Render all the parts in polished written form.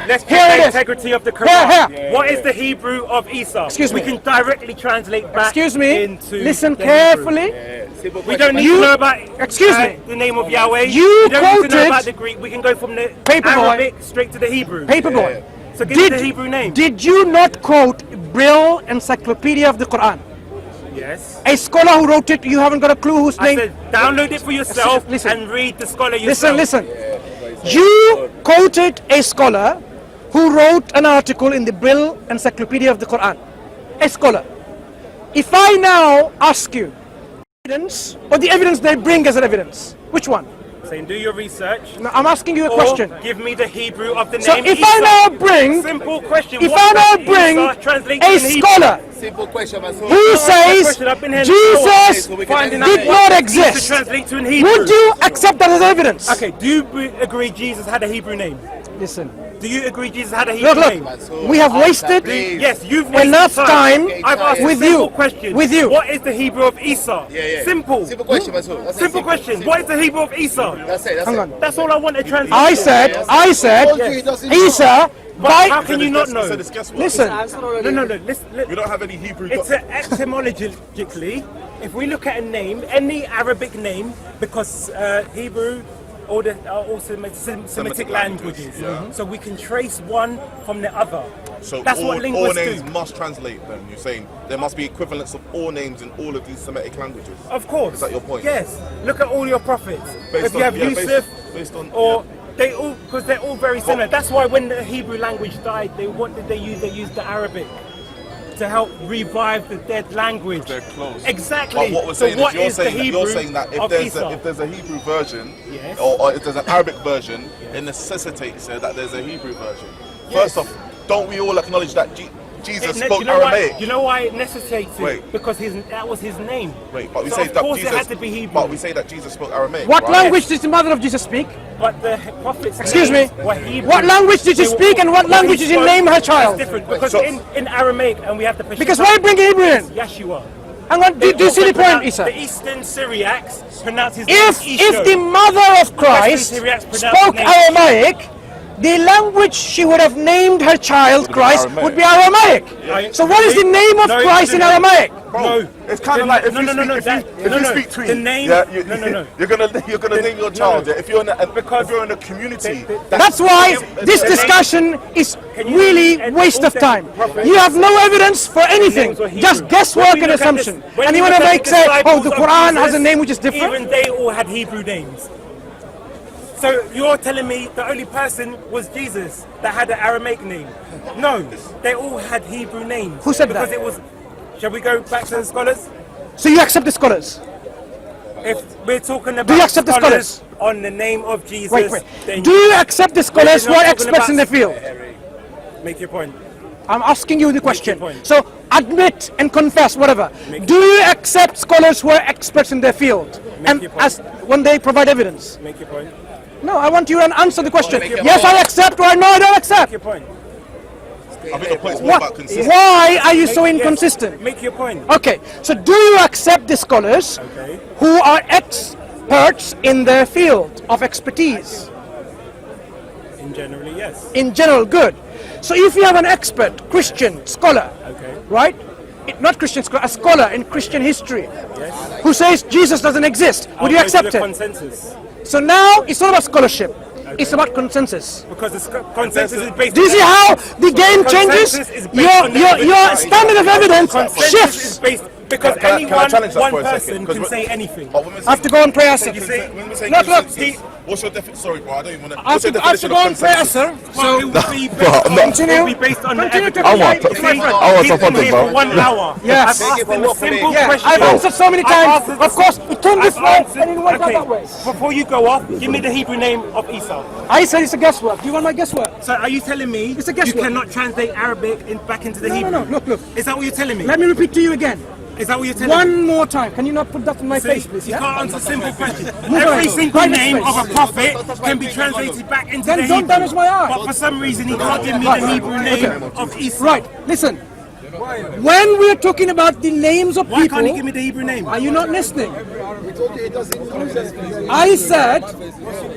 Let's Here check it the is. integrity of the Quran. Here. What is the Hebrew of Isa? Excuse me. We can directly translate back Excuse me. into Listen the carefully. Hebrew. We don't need to know about the name of Yahweh. You we don't need to know quoted- about the Greek. We can go from the Paperboy. Arabic straight to the Hebrew. Paperboy. So give me the Hebrew name. Did you not quote Brill Encyclopedia of the Quran? Yes. A scholar who wrote it, you haven't got a clue whose I name. said download it for yourself Listen. and read the scholar yourself. Listen. You quoted a scholar who wrote an article in the Brill Encyclopedia of the Quran. A scholar. If I now ask you evidence or the evidence they bring as an evidence, which one? Saying do your research. No, I'm asking you a question. Give me the Hebrew of the So name. if Isa. I now bring, Simple question. if What I now does bring Isa translate a in Hebrew? scholar Simple question, Mansoor. who says question. I've been here Jesus before. Finding did out not to exist, translate to in Hebrew. would you accept that as evidence? Okay, do you agree Jesus had a Hebrew name? Listen, Do you agree Jesus had a Hebrew name? look, we have wasted Yes, you've wasted enough time I've asked with a simple you. question. With you. What is the Hebrew of Isa? Simple. Simple question, Mansoor. That's it, Simple question. What is the Hebrew of Isa? That's it. Hang on. That's all I want to translate. I said, Isa, How can you not know? listen, No. Listen. We don't have any Hebrew. It's etymologically, if we look at a name, any Arabic name, because Hebrew or the all Semitic languages, so we can trace one from the other. So that's all, what all linguists names do. must translate then. You're saying there must be equivalents of all names in all of these Semitic languages. Of course. Is that your point? Yes. Look at all your prophets. Based if you on- have yeah, Yusuf, based on- or they all, because they're all very similar. That's why when the Hebrew language died, what did they use? They used the Arabic to help revive the dead language. They're close. Exactly. But what we're So saying what is is the Hebrew you're saying that of if Isa? there's a Hebrew version, Yes. or if there's an Arabic version, it necessitates that there's a Hebrew version. First off, don't we all acknowledge that Jesus spoke Aramaic? You know why it necessitates it? Wait. Because that was his name. Wait, but we So say of that course Jesus. it had to be Hebrew. But we say that Jesus spoke Aramaic. what right? language did the mother of Jesus speak? But the prophets. Excuse me. were Hebrew. What language did she They were- speak and what language did she spoke name her is child? different because So- in Aramaic, and we have the Because why bring Hebrew in? Yeshua. Hang on, do you see the point, Isa? The Eastern Syriacs pronounce his If name the mother of Christ spoke Aramaic, the language she would have named her child Christ would be Aramaic. So what is the name of Christ in Aramaic? Bro, it's kind of like if you speak Tweet, the name. yeah, No. you're gonna name your child. Yeah, if you're in a community, That's why this discussion is really waste of time. You have no evidence for anything, just guesswork and assumption. And you want to say, oh, the Quran has a name which is different? Even they all had Hebrew names. So you're telling me the only person was Jesus that had an Aramaic name? No, they all had Hebrew names. Who said because that? It was. Shall we go back to the scholars? So you accept the scholars? If we're talking about Do you accept the scholars? on the name of Jesus, Wait. then Do you accept the scholars We're who are not talking experts in the about- field? make your point. I'm asking you the question. point. So admit and confess, whatever. Do you accept scholars who are experts in their field? And your point. as when they provide evidence? Make your point. No, I want you to answer the question. Make your Yes, point. I accept, or no, I don't accept. Make your point. I think the point's more about consistency. Why are you so Yes, inconsistent? Make your point. Okay, so do you accept the scholars Okay. who are experts in their field of expertise? In generally, yes. In general, good. So if you have an expert, Christian scholar, Okay. right? Not Christian scholar, a scholar in Christian history, who says Jesus doesn't exist, would you I'll go to accept the it? consensus? So now it's not about scholarship, it's about consensus. Because the consensus is based. Do you see how the game changes? Consensus is based on the Your evidence. standard of evidence Consensus shifts. is based because Can I challenge that one for a person second? can 'Cause say anything. But when we're I have to go on prayer, sir. You see, when we're saying Look, consensus, what's your definition? Sorry, bro, I don't even want to. I have to go on prayer, sir. So it would be But based I'm on, not- it would be based on the Continue to evidence. I want to- See, I want he's to been follow, here bro. for 1 hour. Yes. I've asked him a simple Yeah, question. I've answered so many I've times. answered- Of course, it turned this I've way answered- and it went okay. that way. Before you go off, give me the Hebrew name of Isa. I said it's a guesswork. Do you want my guesswork? So are you telling me It's a you guesswork. cannot translate Arabic back into the No, Hebrew? no, no. Look. Is that what you're telling me? Let me repeat to you again. Is that what you're telling me? One more time. Can you not put that in my See, face, please? you Yeah? can't answer simple questions. Move Every on. single Private name space. of a prophet can be translated back into Then the don't Hebrew. damage my art. But for some reason he can't give me Right. the Hebrew name Okay. of Isa. Right. Listen. When we are talking about the names of Why people, can't you give me the Hebrew name? are you not listening? I said,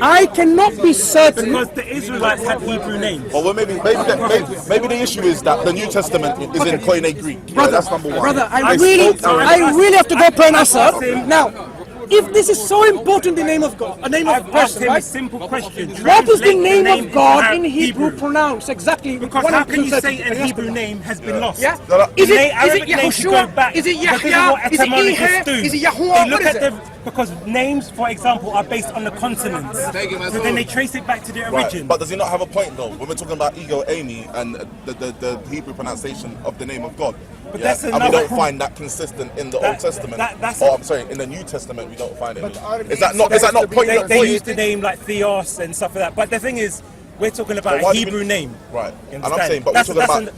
I cannot be certain. Because the Israelites had Hebrew names. Well, maybe the issue is that the New Testament is in Koine Greek. Yeah, Brother, that's number one. brother, I really have to go per answer. Now, if this is so important, the name of God, a name of a I've asked person, him a right? simple question. What is the Translate name of God in into Hebrew pronounced? Exactly. Because how can you say a Hebrew name has been lost? Yeah. Is it Arabic Yahushua? Is it Yahya? Yahya? Is it Ihe? Is it Yahuwah? What is it? Because names, for example, are based on the consonants. So then they trace it back to the origin. Right. But does he not have a point though? When we're talking about ego Amy and the Hebrew pronunciation of the name of God. But yeah? that's And we another don't find that consistent in the Old Testament. I'm sorry, in the New Testament we don't find it. Is that not point? They use the name like Theos and stuff like that. But the thing is, we're talking about a Hebrew name. Right. And I'm saying, but we're talking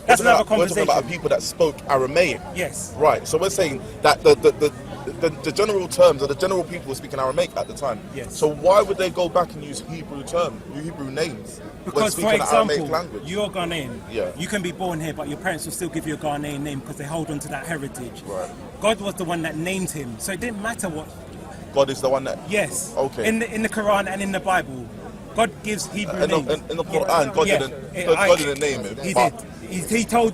about people that spoke Aramaic. Yes. Right. So we're saying that the general terms, or the general people were speaking Aramaic at the time. Yes. So why would they go back and use Hebrew names? Because, for example, you're Ghanaian. Yeah. You can be born here, but your parents will still give you a Ghanaian name because they hold on to that heritage. Right. God was the one that named him, so it didn't matter what. God is the one that. Yes. Okay. In the Quran and in the Bible, God gives Hebrew names. In the Quran, God didn't name him. He did.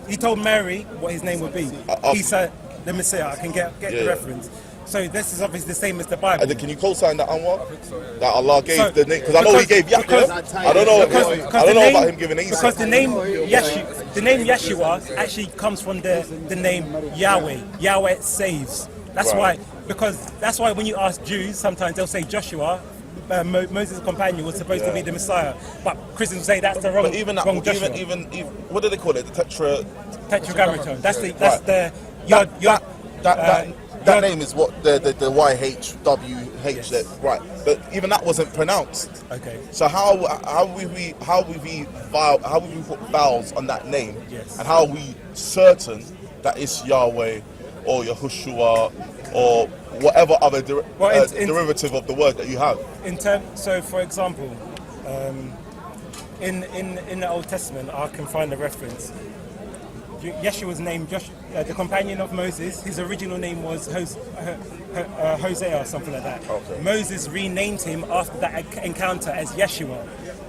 He told Mary what his name would be. Isa, the Messiah. I can get the reference. So this is obviously the same as the Bible. And can you co-sign that, Anwar? That Allah gave the name? Because I know He gave Yahya. I don't know about Him giving Isa. Because the name Yeshua actually comes from the name Yahweh. Yahweh saves. That's why when you ask Jews, sometimes they'll say Joshua. Moses' companion was supposed to be the Messiah, but Christians say that's the wrong. But even what do they call it? The Tetragrammaton. That name is what the YHWH. Right, but even that wasn't pronounced. Okay. So how would we put vowels on that name? Yes. And how are we certain that it's Yahweh or Yahushua or whatever other derivative of the word that you have? So, for example, in the Old Testament, I can find a reference. Yeshua's name, the companion of Moses, his original name was Hosea or something like that. Okay. Moses renamed him after that encounter as Yeshua,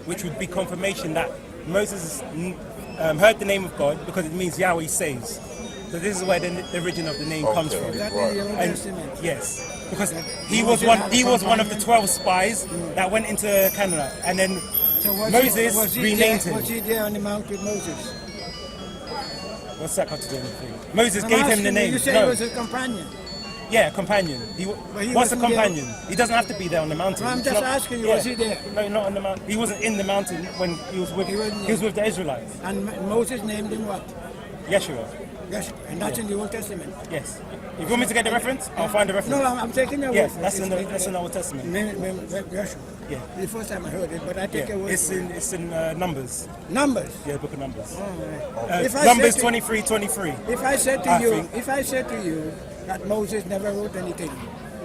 which would be confirmation that Moses heard the name of God because it means Yahweh saves. So this is where the origin of the name comes from. Yes, because he was one of the 12 spies that went into Canada, and then Moses renamed him. Was he there on the mount with Moses? What's that got to do with anything? Moses gave him the name. You said he was a companion. Yeah, companion. What's a companion? He doesn't have to be there on the mountain. Well, I'm just asking you, was he there? No, not on the mountain. He wasn't in the mountain when he was with the Israelites. And Moses named him what? Yeshua. Yes, and that's in the Old Testament. Yes. If you want me to get the reference, I'll find the reference. No, I'm taking your Yes, word. that's in the Old Testament. Yeshua. Yeah. The first time I heard it, but I take your word. It's in Numbers. Numbers. Yeah, Book of Numbers. Oh, right. Numbers 23:23. If I said to you that Moses never wrote anything,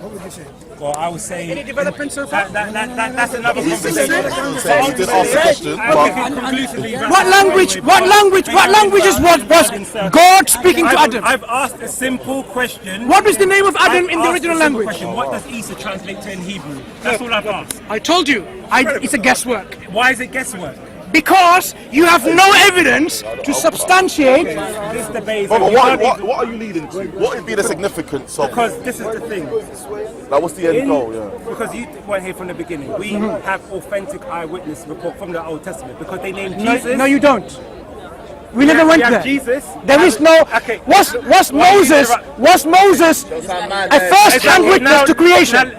what would you say? Well, I would say Any development so far? that's another conversation. You did ask a question, What languages was God speaking to Adam? I've asked a simple question. What is the name of Adam in the original language? Question. What does Isa translate to in Hebrew? That's all I've asked. I told you, it's a guesswork. Why is it guesswork? Because you have no evidence to substantiate. This debate. What are you leading to? What would be the significance of? Because this is the thing. That was the end goal, yeah. Because you weren't here from the beginning. We have authentic eyewitness report from the Old Testament because they named Jesus. No, you don't. We never went there. Jesus. There is no. Okay. Was Moses a first-hand witness to creation?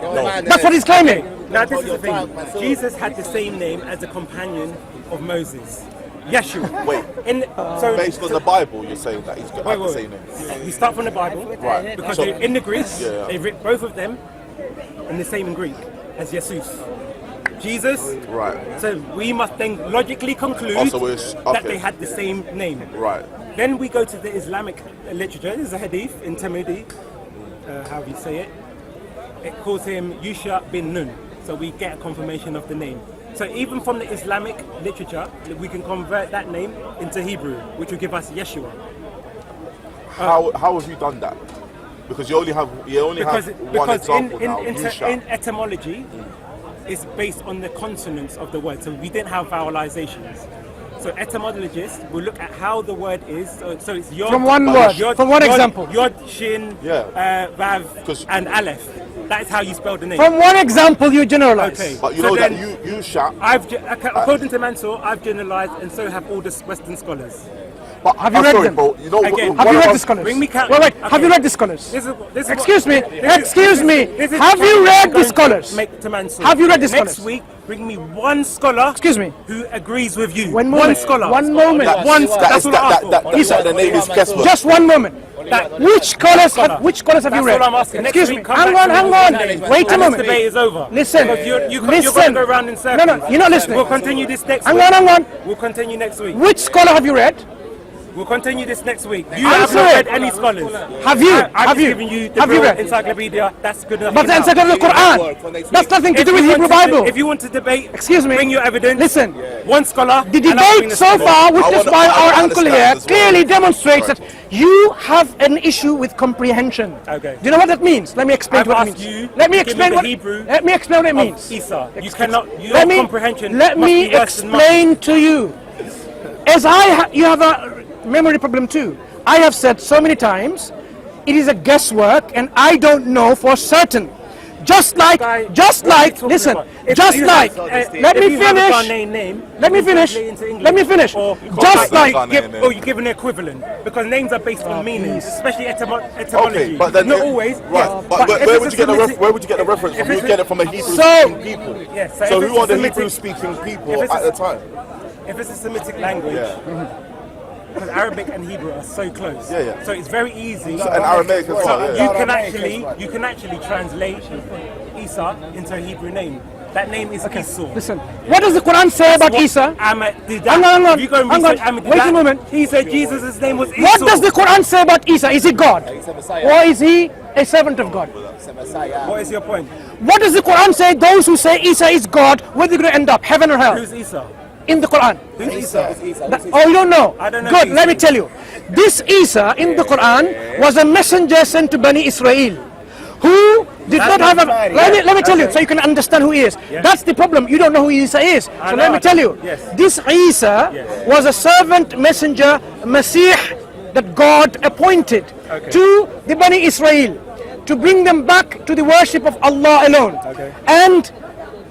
That's what he's claiming. Now this is the thing. Jesus had the same name as the companion of Moses, Yeshua. Wait. So based on the Bible, you're saying that he's got the same name. We start from the Bible, Right. Because So- in the Greek, Yeah. they writ both of them in the same in Greek as Jesus. Jesus. Right. So we must then logically conclude that they had the same name. Right. Then we go to the Islamic literature. There's a hadith in Tamudi, how you say it. It calls him Yusha bin Nun. So we get a confirmation of the name. So even from the Islamic literature, we can convert that name into Hebrew, which will give us Yeshua. How have you done that? Because you only have one example now. In etymology, it's based on the consonants of the word. So we didn't have vowelizations. So etymologists will look at how the word is. So it's yod. From one word. From one example. Yod, shin, vav, and aleph. That is how you spell the name. From one example, you generalize. Okay. But you know that you shall. According to Mansour, I've generalized, and so have all the Western scholars. But have you read them? Bro, you know, Again, have you read the scholars? Bring me wait, okay. Have you read the scholars? Excuse me. Have you read the scholars? Have you read the scholars? Next week, bring me one scholar. Excuse me. Who agrees with you? One scholar. One moment. That's what I asked for. The name is guesswork. Just one moment. Which scholars have you read? That's what I'm asking. Excuse me. Week, hang on. Wait a moment. This debate is over. Listen. You're going to go around in circles. No, you're not listening. We'll continue this next week. Hang on. We'll continue next week. Which scholar have you read? We'll continue this next week. You haven't read any scholars. Have you? I've given you the read? encyclopedia. That's good enough. But the encyclopedia of the Quran. That's nothing to do with Hebrew Bible. If you want to debate, excuse me, bring your evidence. Listen, one scholar. The debate so far, which is by our uncle here, clearly demonstrates that you have an issue with comprehension. Okay. Do you know what that means? Let me explain what it means. Let me explain what it means. Isa, you cannot. Your comprehension. Let me explain to you. As you have a memory problem too. I have said so many times, it is a guesswork, and I don't know for certain. Just like, listen, just like, let me finish. Just like, you give an equivalent, because names are based on meanings, especially etymology. Okay, but then not always. Right, but where would you get the reference from? You get it from a Hebrew-speaking people. Yes. So who are the Hebrew-speaking people at the time? If it's a Semitic language. Because Arabic and Hebrew are so close, so it's very easy. And Aramaic as well. You can actually translate Isa into a Hebrew name. That name is Esau. Listen, what does the Quran say about Isa? Hang on. Wait a moment. He said Jesus' name was Esau. What does the Quran say about Isa? Is he God? Or is he a servant of God? What is your point? What does the Quran say? Those who say Isa is God, where are they going to end up? Heaven or hell? Who's Isa? In the Quran. Who's Isa? Oh, you don't know? I don't know. Good, let me tell you. This Isa in the Quran was a messenger sent to Bani Israel, who did not have a... Let me tell you, so you can understand who he is. That's the problem. You don't know who Isa is. So let me tell you. This Isa was a servant, messenger, Messiah that God appointed to the Bani Israel to bring them back to the worship of Allah alone. And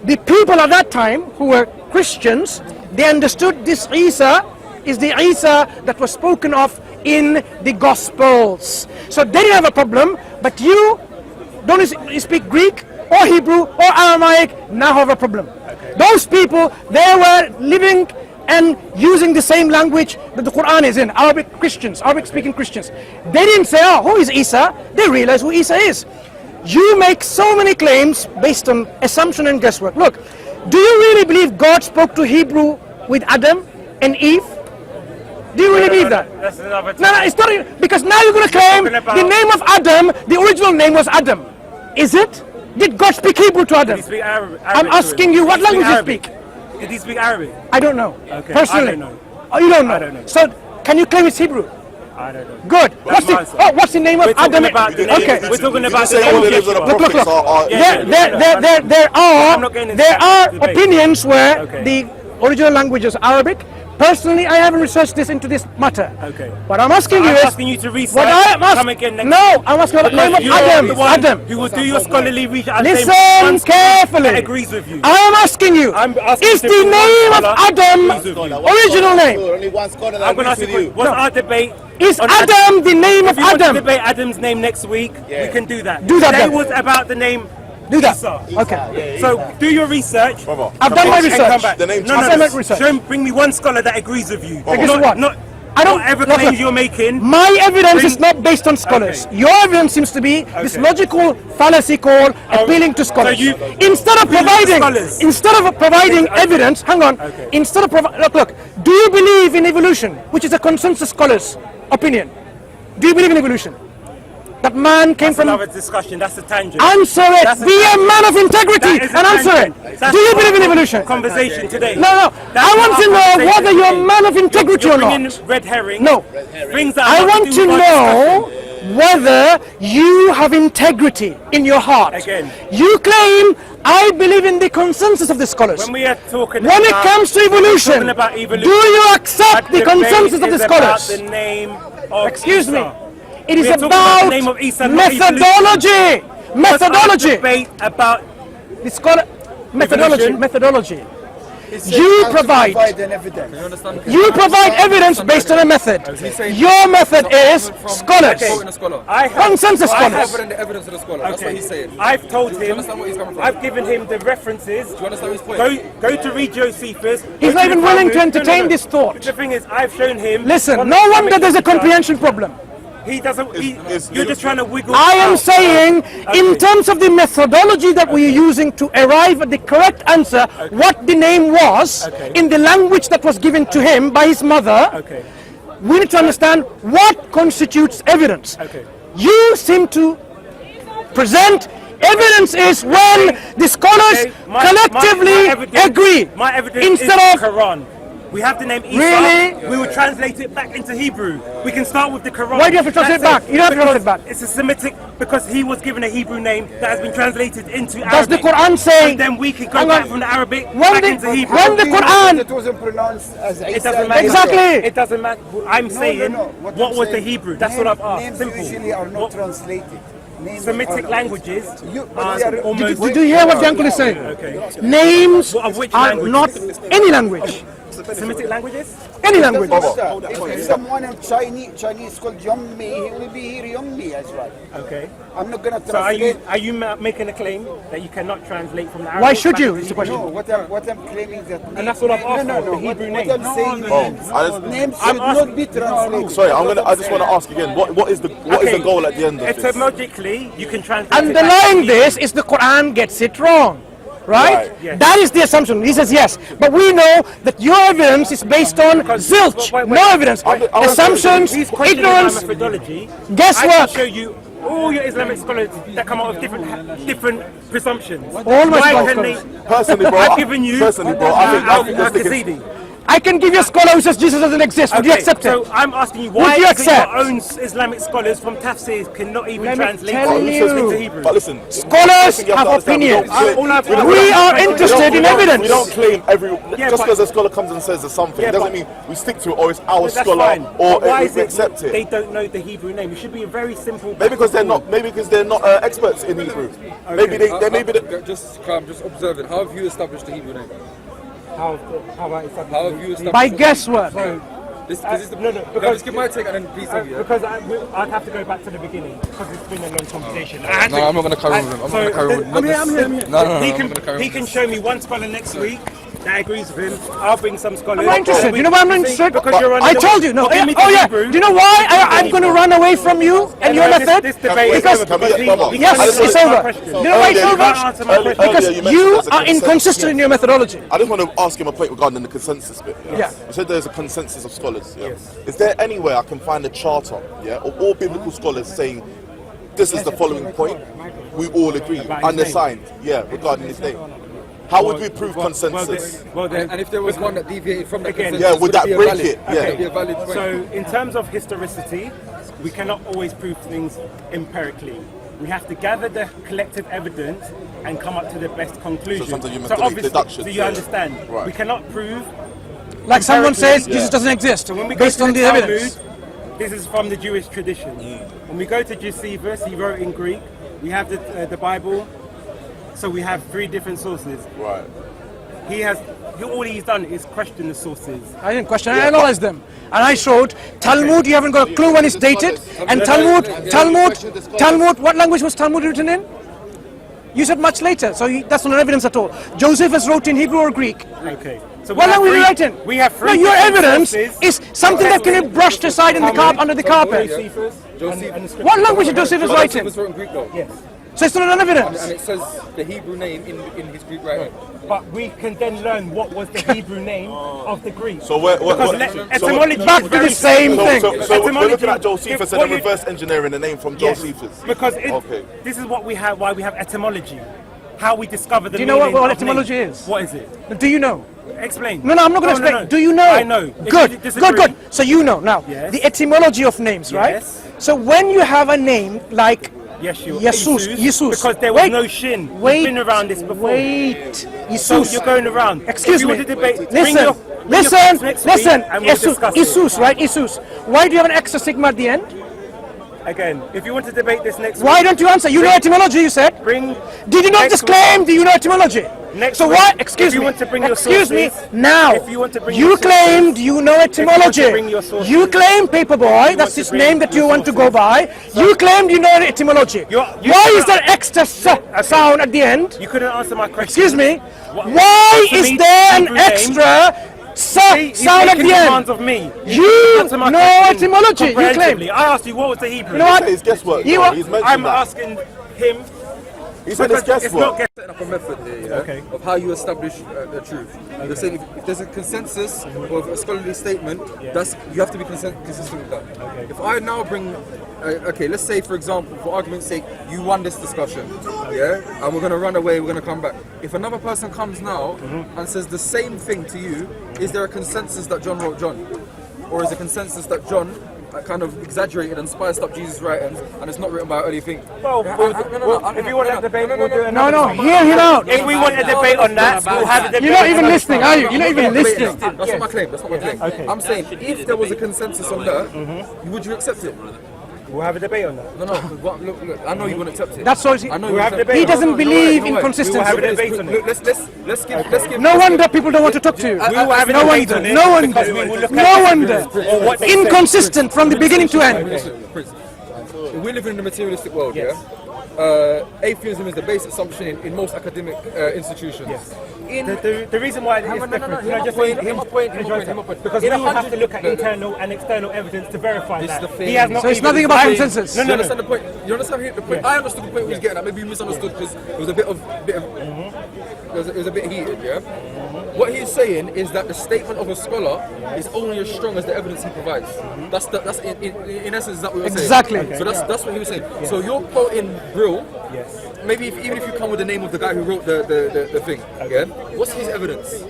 the people at that time, who were Christians, they understood this Isa is the Isa that was spoken of in the Gospels. So they didn't have a problem, but you don't speak Greek or Hebrew or Aramaic, now have a problem. Those people, they were living and using the same language that the Quran is in, Arabic speaking Christians. They didn't say, oh, who is Isa? They realized who Isa is. You make so many claims based on assumption and guesswork. Look, do you really believe God spoke to Hebrew with Adam and Eve? Do you really believe that? No, it's not, because now you're going to claim the name of Adam, the original name was Adam. Is it? Did God speak Hebrew to Adam? Did he speak Arabic? I'm asking you, what language did he speak? Did he speak Arabic? I don't know. Okay. Personally. I don't know. Oh, you don't know? I don't know. So, can you claim it's Hebrew? I don't know. Good. What's the name of Adam? Okay. We're talking about the all the names of the prophets There are opinions where the original language is Arabic. Personally, I haven't researched this into this matter. Okay. What I'm asking you is... I'm asking you to research. Come again next no, I'm asking about the name of Adam. Adam. You will do your scholarly research. Listen carefully. That agrees with you. I am asking you, is the name of Adam original name? Only one scholar I'm going to ask you, what's our debate? Is Adam the name of Adam? If you want to debate Adam's name next week, we can do that. Do that. Today was about the name... Do that. Isa. Okay. So do your research. I've done my research. The name No. Bring me one scholar that agrees with you. I don't whatever claims you're making. My evidence is not based on scholars. Your evidence seems to be this logical fallacy called appealing to scholars. So instead of providing evidence, hang on. Instead of look. Do you believe in evolution, which is a consensus scholars' opinion? Do you believe in evolution? that man came That's from. another discussion. That's a tangent. Answer it. That's a Be a tangent. man of integrity That is a and answer it. tangent. That's Do you not believe in our evolution? Conversation today. No. That's I not want our to know conversation whether you're a today. man of integrity You're or not. bringing red herring. No. Things that I have want nothing to do with our know discussion. whether you have integrity in your heart. Again. You claim, I believe in the consensus of the scholars. When we are talking When it about, comes to evolution, talking about evolution, do you accept the debate consensus of the is about scholars? the name of Excuse me. Isa. It is We are talking about the name of Isa, not methodology. What's our Methodology. debate about The scholar methodology. Evolution. Methodology. He said You how to provide. an evidence. You provide evidence based on a method. Your method is scholars. Okay. A scholar. I have, Consensus I scholars. have- Rather than the evidence of the scholar. That's what he's saying. I've told him, understand where he's coming from? I've given him the references. Do you understand his point? Go to read Josephus. He's not even willing to entertain this thought. The thing is, I've shown him. Listen, on no the wonder there's a Islamic comprehension problem. He doesn't. Is- You're just trying to wiggle. I am out. saying, in Okay. terms of the methodology that we are using to arrive at the correct answer, what the name was Okay. in the language that was given to him by his mother, Okay. we need to understand what constitutes evidence. Okay. You seem to present evidence is when the scholars Okay, my collectively evidence- agree. My evidence Instead is of the Quran. We have the name Isa. Really? We will translate it back into Hebrew. We can start with the Quran. Why do you have to translate That's it back? You don't have to translate it back. It's a Semitic because he was given a Hebrew name that has been translated into Does the Arabic. Quran say? And then we can go Hang back on. from the Arabic When back the- into Hebrew. when the Quran- It wasn't pronounced as Isa. It doesn't matter. Exactly. It doesn't matter. I'm saying what I'm was the saying, Hebrew? That's what I've asked. Names Simple. usually are not What- translated. Names Semitic are- languages You- are they are- almost. Did you hear what the uncle is saying? Okay. Names What, of which are languages? not any language. Semitic languages? Any language. If someone in Chinese called Yummi, he will be here Yummi as well. Okay. I'm not gonna So translate. are you making a claim that you cannot translate from the Arabic? Why should back you? into Is the Hebrew? question. No, what I'm claiming that. And that's what I've asked No, for, the Hebrew what name. I'm saying names I'm should not be translated. Sorry, I just want to ask again. What is the goal at the end of this? Etymologically, you can translate it Underlying back this is the Quran gets it wrong. Right? Right. Yes. That is the assumption. He says yes. But we know that your evidence is based on zilch. Wait. No evidence. I- Assumptions, He's questioning my ignorance, methodology. I guesswork. can show you all your Islamic scholars that come out with different presumptions. All my Why scholars. can they? Personally, bro, I've given you. personally, bro, I think this thing is- Al-Qasidi. I can give you a scholar who says Jesus doesn't exist. Would you accept so it? I'm asking you, Would why you is it accept? your own Islamic scholars from Tafsir cannot even Let me translate tell it you. into Hebrew? But listen, Scholars you to have understand, we don't opinions. claim- All I've- We are We interested in evidence. We don't claim every Yeah, just but- because a scholar comes and says there's something. Yeah, It doesn't but- mean we stick to it or it's our That's scholar fine. or But why we is it accept they it. don't know the Hebrew name? It should be a very simple. Maybe because they're not. Maybe because they're not experts in Hebrew. Maybe they maybe. Just calm, just observe it. How have you established the Hebrew name? How I How have you established By the- guesswork. This is the, no, because just give my take and then please tell me. because I'd have to go back to the beginning because it's been a long conversation. No, I'm not going to carry on with him. I'm not going to carry on with him. I'm here. No, He I'm can not going to carry on he with can him. show me one scholar next week that agrees with him. I'll bring some scholars. I'm not interested. You know why I'm not interested? Because you're on I the- told you. No. Give me the Oh yeah. Hebrew. Do you know why I'm going to run away from you and your Anyway, method? This debate Because is over because he yes, can't it's answer my over. question. You know why it's Earlier, you over? can't answer my question. Because Earlier, you mentioned you there's a are consensus. inconsistent in your methodology. I just want to ask him a point regarding the consensus bit. Yeah. You said there's a consensus of scholars. Yeah? Yes. Is there anywhere I can find a charter, of all biblical scholars saying this is the following point? We all agree, About his undersigned, regarding his name. How would we prove consensus? Well, then, And if there was one that deviated from the Again, consensus, would that be a break valid- it? Would Yeah. that be a valid point? So, in terms of historicity, we cannot always prove things empirically. We have to gather the collective evidence and come up to the best conclusion. So sometimes you must do obviously, deductions, do you yeah. understand? Right. We cannot prove. Like someone says, empirically- Jesus doesn't exist So when we go based to on the Talmud, evidence. this is from the Jewish tradition. When we go to Josephus, he wrote in Greek. We have the Bible, so we have 3 different sources. Right. All he's done is question the sources. I didn't question. I analyzed them, and I showed Talmud. You haven't got a clue when it's dated. And Talmud. What language was Talmud written in? You said much later, so that's not evidence at all. Josephus wrote in Hebrew or Greek. Okay. So What language are you writing? We have 3 No, your different evidence sources. is something that can be brushed aside in the under the carpet. Josephus and the scripture. What language did Josephus write in? Josephus wrote in Greek though. Yes. So it's not an evidence. And it says the Hebrew name in his Greek writing. But we can then learn what was the Hebrew name of the Greek. So what? Etymology back is to the very same simple. thing. So we're Etymology- looking at Josephus and what then you- reverse engineering the name from Yes, Josephus. because Okay. this is what we have. Why we have etymology. How we discover the. Do you know what meaning of etymology names. is? What is it? Do you know? Explain. No, I'm not going to No, explain. no. Do you know? I know. If Good, you disagree- good. So you know now. Yes. The etymology of names, right? Yes. So when you have a name like Yeshua. Jesus. Because there was Wait, no shin. Wait, We've been around this before. Wait, So Jesus. you're going around. Excuse If you me. want to debate, Listen, bring your facts next week and we'll discuss it. Jesus, right? Jesus. Why do you have an extra sigma at the end? Again, if you want to debate this next Why week, don't you answer? You know etymology, you said. bring. Did you not next just claim? Do you know etymology? Next so week, why? if Excuse you me. want to bring your Excuse me. sources, Now. if you want to bring you your sources, claimed you know want to etymology. bring your sources, You claim Paperboy. That's want to his bring name that you your want to go sources. by. You claimed you know etymology. You Why is there extra sound at the end? You couldn't answer my question. Excuse me. What- Why to is me, there an Hebrew name- extra He's sound at making the end? demands of me. You Answer my know question etymology. You claim. comprehensively. I asked you what was the Hebrew. You know what? It's guesswork. You though. are- He's mentioned I'm that. asking him. He said it's It's not guesswork. guess. Setting up a method here, yeah, Okay. of how you establish the truth. You're saying if there's a consensus or a scholarly statement, that's you have to be consistent with that. If I now bring, okay, let's say for example, for argument's sake, you won this discussion, yeah, and we're gonna run away, we're gonna come back. If another person comes now and says the same thing to you, is there a consensus that John wrote John, or is a consensus that John kind of exaggerated and spiced up Jesus' writings, and it's not written by an early thing? Well, if you want to debate, we'll do No, another no. time. Hear him out. If we want a debate on that, we'll have a debate. You're not even another listening, time. are you? You're not even listening. That's not my claim. That's not my claim. Okay. I'm saying if there was a consensus on that, would you accept it? We'll have a debate on that. No, no. Look, I know you wouldn't accept it. That's all. I know We'll you have wouldn't debate. He accept it. doesn't No, believe no, in no, consistency. We will have a Look, debate on look, it. let's give. No wonder people don't want to talk to you. We will have a No debate wonder. on it. No wonder. because we will look No at wonder. or what they say. Inconsistent from the beginning to end. Prince, we live in a materialistic world, Yes. yeah? Atheism is the base assumption in most academic institutions. Yes. In, The reason why it's No, no, no, different, no, can I just hear say my him- point, his hear my right point. time? Because In we will have to 100 look at no, no. internal and external evidence to verify This is that. the thing. He has not So it's even- nothing about I- consensus. No, you no, no. understand the point? You understand the point? I understood the point he was getting at. Maybe you misunderstood because it was a bit of it was a bit heated. Yeah. What he's saying is that the statement of a scholar is only as strong as the evidence he provides. That's in essence that we were saying. Exactly. So that's what he was saying. So you're quoting Brill. Yes. Maybe even if you come with the name of the guy who wrote the thing. Yeah. What's his evidence?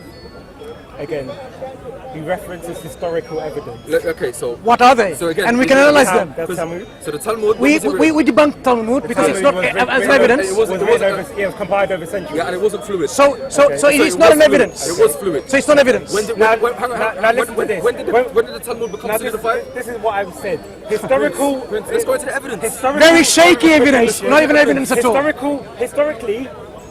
Again, he references historical evidence. Okay. So. What are they? So again, And we can analyze How- them. That's Talmud. So the Talmud. We what was it written? we debunk Talmud because it's not Talmud was as written- evidence. It wasn't- it was compiled over centuries. Yeah, and it wasn't fluid. So it is it not was an fluid. evidence. It was fluid. So it's not evidence. When did, Now- when, hang on, now- hang on. now listen to this. When did the Talmud become Now this, solidified? this is what I've said. Historical. Prince, let's go into the evidence. historical Very shaky evidence, not even evidence at all. Historically,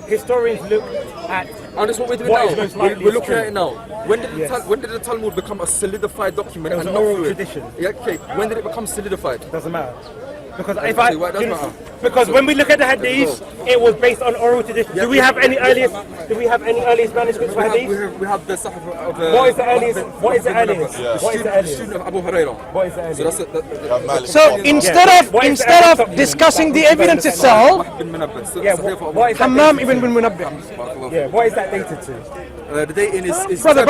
historians look at And that's what we're doing What now. is most likely We're is looking true. at it now. When did Yes. when did the Talmud become a solidified document It was and an not oral fluid? tradition. Yeah, okay. When did it become solidified? doesn't matter. Because if Okay, I why it does matter? because when we look at the hadith, it was based on oral tradition. Yeah, Do we have any earliest? Do we have any earliest manuscripts for hadith? We have the Sahih of What is the earliest? What is the earliest? The What is the earliest? student of Abu Hurairah. What is the So earliest? that's Malik. So instead of discussing the evidence itself, Yeah, what is that Hammam dated ibn to? Munabbih. Yeah, what is that dated to? The dating is Brother.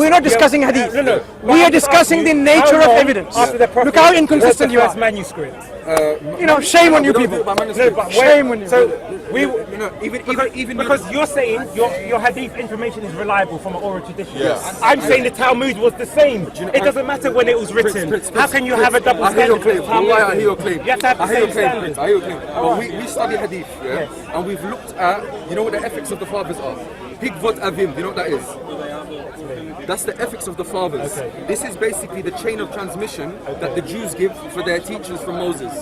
We're not discussing hadith. No. We are discussing the nature of evidence. After the Prophet Look how inconsistent you was the are. first manuscript. You know, shame on you people. No, but Shame on you. So we even because you're saying your hadith information is reliable from an oral tradition. Yes. I'm saying the Talmud was the same. It doesn't matter when it was written. How can you have a double I hear your standard? claim. for the Talmud? Wallahi, I hear your claim. You have to have the I hear your same claim, standard. Prince. I hear your claim. But we study hadith, yeah? And we've looked at, you know what the ethics of the fathers are? Hikvat avim, you know what that is? That's the ethics of the fathers. This is basically the chain of transmission that the Jews give for their teachers from Moses.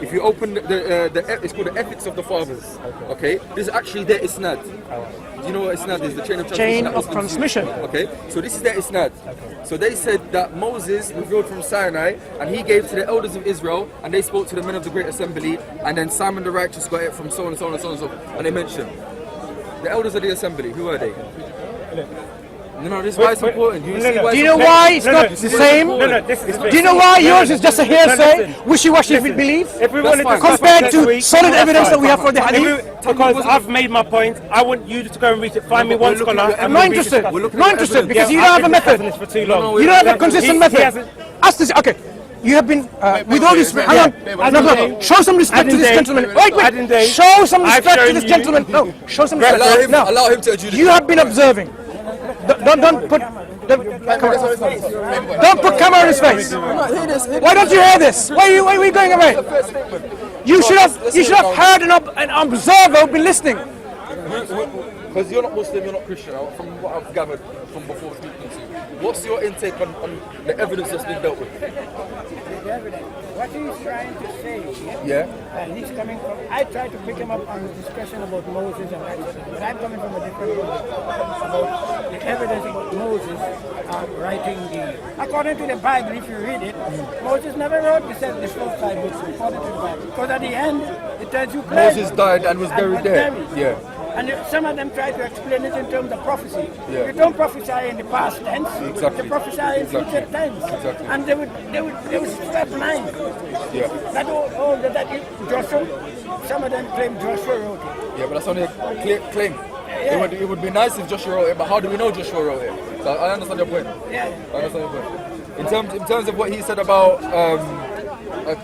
If you open it's called the ethics of the fathers. Okay, this is actually their isnad. Do you know what isnad is? The chain of transmission. Chain that of Muslims use. transmission. Okay, so this is their isnad. So they said that Moses revealed from Sinai, and he gave to the elders of Israel, and they spoke to the men of the great assembly, and then Simon the righteous got it from so and so and so and so. And they mentioned the elders of the assembly. Who are they? No, this is why it's important. Do Do you know why it's not the same? This is Do you know why yours is just a hearsay, wishy-washy belief, If we wanted to compared to solid evidence that we have for the hadith? Because I've made my point, I want you to go and read it. Find me one scholar. I'm not interested. Not interested because you don't have a method. For too long. You don't have a consistent method. Ask this. Okay. You have been, with all this, hang on, no, show some respect to this gentleman. Wait, show some respect to this gentleman. No, show some respect. No, allow him to adjudicate. you have been observing. Don't put, don't put camera on his face. Why don't you hear this? Why are you going away? You should have heard an observer been listening. Because you're not Muslim, you're not Christian, from what I've gathered from before speaking to you. What's your intake on the evidence that's been dealt with? The evidence. What he's trying to say, Yeah. and he's coming from, I tried to pick him up on the discussion about Moses and Exodus, but I'm coming from a different point about the evidence about Moses writing the, according to the Bible, if you read it, Moses never wrote the first 5 books according to the Bible, because at the end, it tells you clearly. Moses died and was buried there. Yeah. And some of them try to explain it in terms of prophecy. Yeah. You don't prophesy in the past tense. Exactly. You prophesy in future tense. Exactly. And they would step blind. Yeah. That Joshua, some of them claim Joshua wrote it. Yeah, but that's only a claim. Yeah. It would be nice if Joshua wrote it, but how do we know Joshua wrote it? So I understand your point. Yeah. I understand your point. In terms of what he said about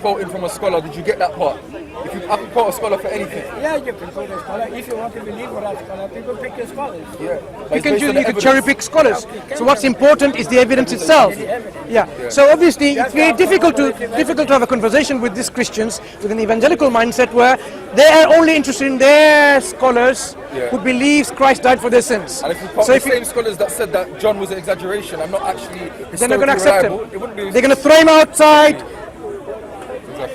quoting from a scholar, did you get that part? If you, I can quote a scholar for anything. Yeah, you can quote a scholar. If you want to believe what a scholar, people pick your scholars. Yeah. You can cherry pick scholars. So what's important is the evidence itself. Yeah. So obviously it's very difficult to have a conversation with these Christians with an evangelical mindset where they are only interested in their scholars who believes Christ died for their sins. And if you quote the same scholars that said that John was an exaggeration and not actually they're not going to accept him. it wouldn't be. They're going to throw him outside.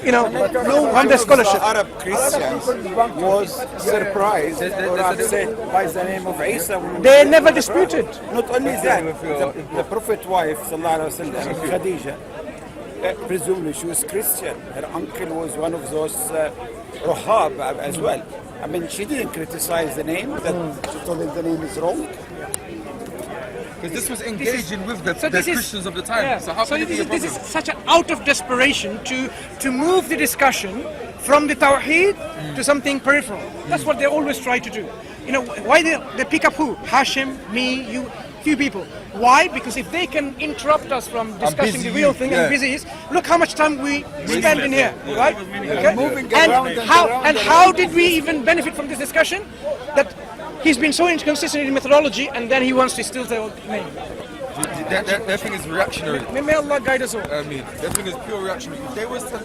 You know, from their scholarship. Arab Christians was surprised or upset by the name of Isa. They never disputed. Not only that, the Prophet's wife, sallallahu alaihi wasallam, Khadija, presumably she was Christian. Her uncle was one of those Rahab as well. I mean, she didn't criticize the name. That she told him the name is wrong. Because this was engaging with the So this Christians of the time. Yeah. So how So can it be a this is problem? such an out of desperation to move the discussion from the Tawheed to something peripheral. That's what they always try to do. You know, why they pick up who? Hashim, me, you, few people. Why? Because if they can interrupt us from discussing the real thing and busy is, look how much time we spend in here, right? Okay? And how did we even benefit from this discussion? That he's been so inconsistent in methodology, and then he wants to still say name. Their thing is reactionary. May Allah guide us all. I mean, their thing is pure reactionary. If they was to